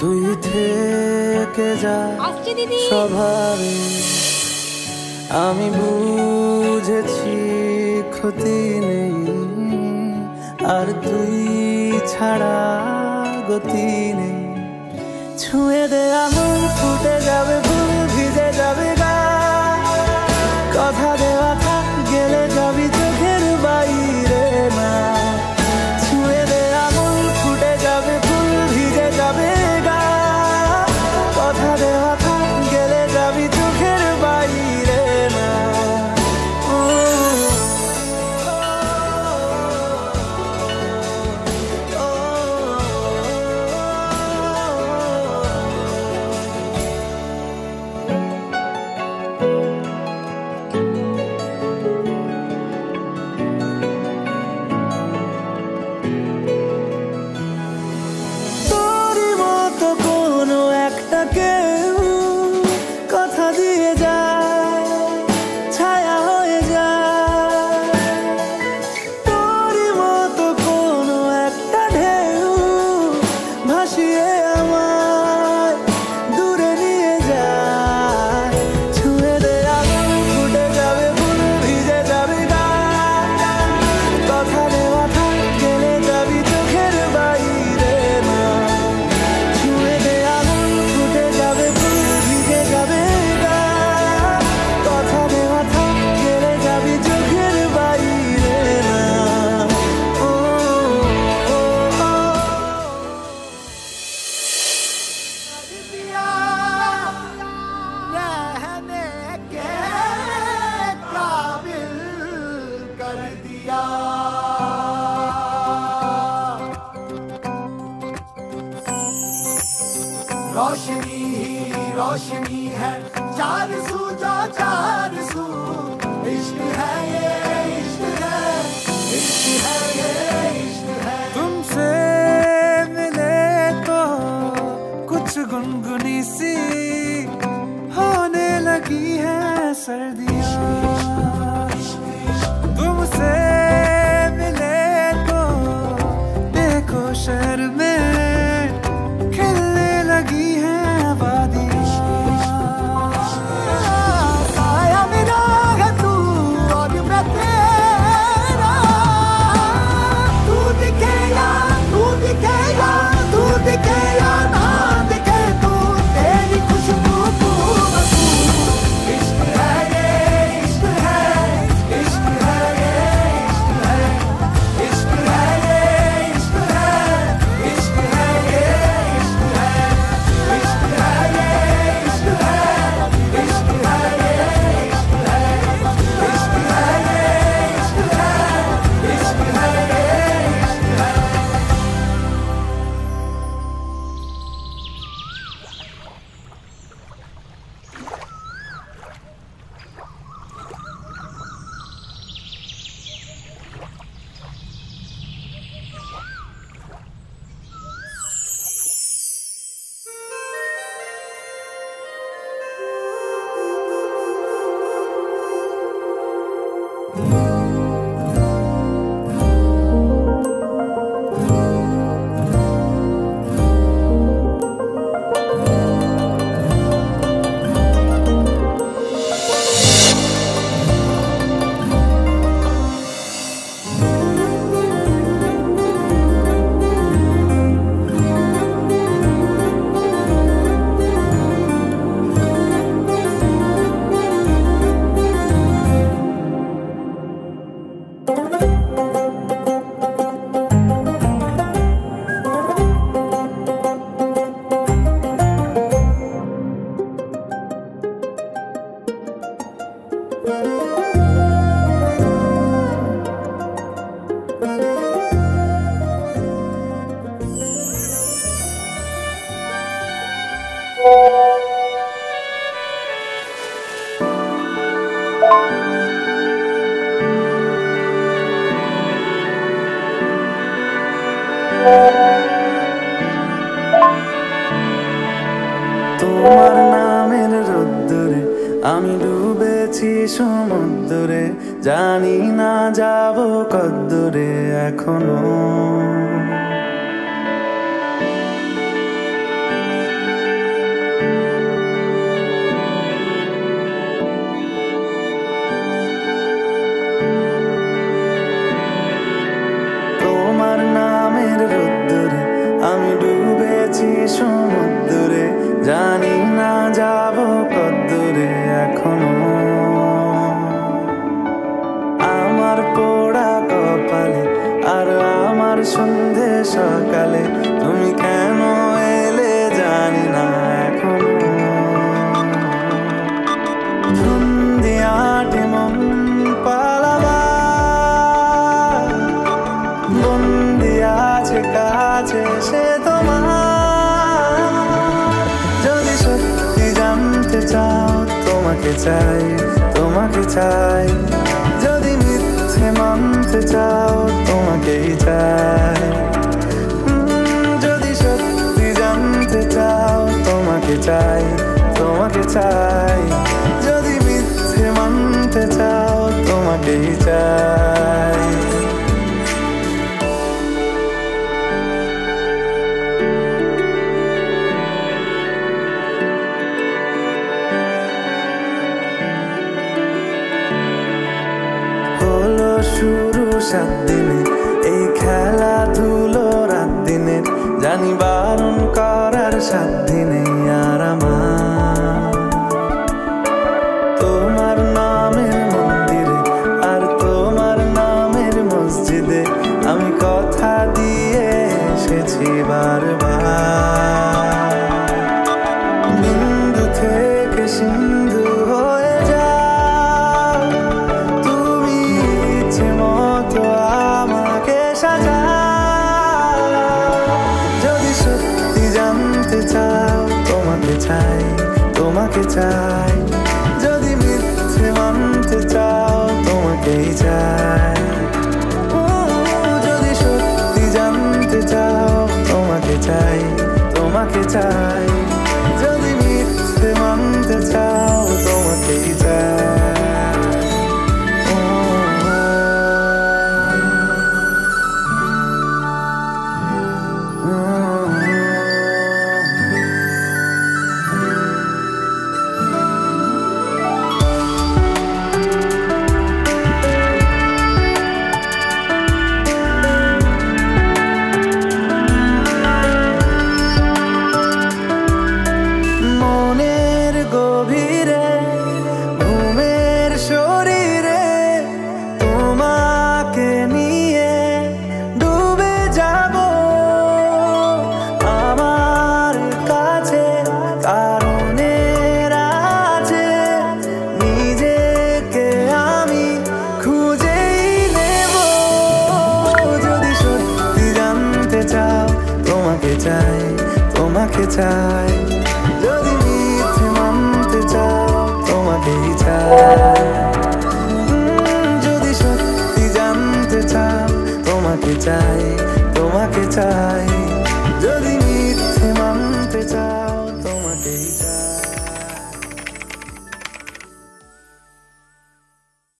তুই থেকে যা স্বভাবে, আমি বুঝেছি ক্ষতি নেই, আর তুই ছাড়া গতি নেই। ছুঁয়ে দে আঙুল, ফুটে যাবে ফুল, ভিজে যাবে গা, কথা দেওয়া থাক, গেলে যাবি চোখের বাইরে না। ছুঁয়ে দে আঙুল, ফুটে যাবে ফুল, ভিজে যাবে গা, কথা দেওয়া থাক, গেলে যাবি চোখের বাইরে না। रोशनी ही रोशनी है, चार सू जो चार सू, इश्क है ये इश्क है, इश्क है ये इश्क है। तुमसे मिले तो कुछ गुनगुनी सी होने लगी है सर्दियाँ, तुमसे मिले तो देखो शहर में लगी है वादियाँ। साया मेरा है तू और मैं तेरा, तू दिखे या तू दिखे या तू दिखे या ना दिखे, तू तेरी खुशबू तू बसू। इश्क है ये इश्क है, इश्क है ये इश्क है, इश्क है ये इश्क है, इश्क है ये इश्क है, इश्क है ये इश्क है, इश्क है ये इश्क है, इश्क है ये इश्क है, इश्क है ये इश्क है। তোমার নামের রোদ্দুরে আমি ডুবেছি সমুদ্রে, জানি না যাব কদ্দুরে এখনো। ডুবেছি সমুদ্রে, জানি না যাব কদ্দূরে এখনো। আমার পোড়া কপালে আর আমার সন্ধে সকালে তুমি কেন এলে জানি না এখনো। ধুন্দিয়াটে মন পালাবার বন্দি আছে কাছে সে তোমার। যদি সত্যি জানতে চাও তোমাকে চাই, তোমাকে চাই। যদি মিথ্যে মানতে চাও তোমাকেই চাই। যদি সত্যি জানতে চাও তোমাকে চাই, তোমাকে চাই। যদি মিথ্যে মানতে চাও তোমাকেই চাই। হলো শুরু 7 দিনে এই খেলাধুলো রাত দিনে, জানি বারণ করার সাধ্য নেই আর আমার। তোমার নামের মন্দিরে আর তোমার নামের মসজিদে আমি কথা দিয়ে এসেছি বারবার। বিন্দু থেকে সিন্ধু হয়ে যাও তুমি, ইচ্ছে মতো আমাকে সাজাও। যদি সত্যি জানতে চাও তোমাকে চাই, তোমাকে চাই। যদি মিথ্যে মানতে চাও তোমাকেই চাই। যদি সত্যি জানতে চাও তোমাকে চাই, তোমাকে চাই। যদি মিথ্যে মানতে চাও তোমাকেই চাই। মনের গভীরে ঘুমের শরীরে তোমাকে নিয়ে ডুবে যাব। আমার কাছে কারণের আছে, নিজেকে আমি খুঁজেই নেব। যদি সত্যি জানতে চাও তোমাকে চাই, তোমাকে চাই। যদি মিথ্যে মানতে চাও তোমাকেই চাই। যদি সত্যি জানতে চাও তোমাকে চাই, তোমাকে চাই।